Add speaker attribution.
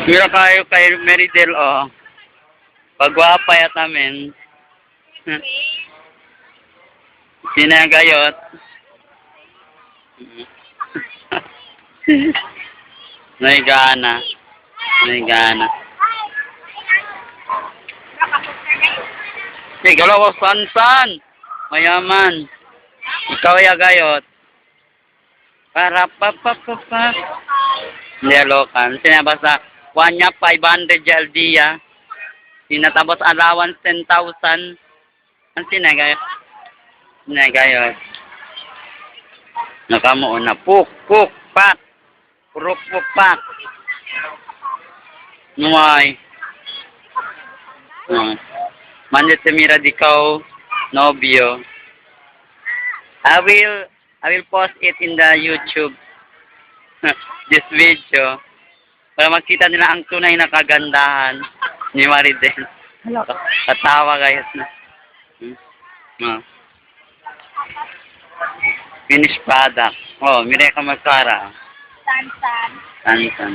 Speaker 1: Mira kayo kay Meridel, oh. Pagwapa yat namin. Sinagayot. Naigana. Naigana. Sige, ko san. Mayaman. Ikaw yagayot. Para pa. Nilokan. Sinabasa, wanya 500 jaldiya. Sinatapos allowance 10,000. Ang sinagayot. Sinagayot. Nakamuon na. Puk, pak. Puruk, pak. Nuway. Manjat semira dikaw, nobyo. I will post it in the YouTube. This video. Para makita nila ang tunay na kagandahan ni Maridel. Katawa guys. Finished product. Oh, mire ka mascara.
Speaker 2: San.
Speaker 1: San.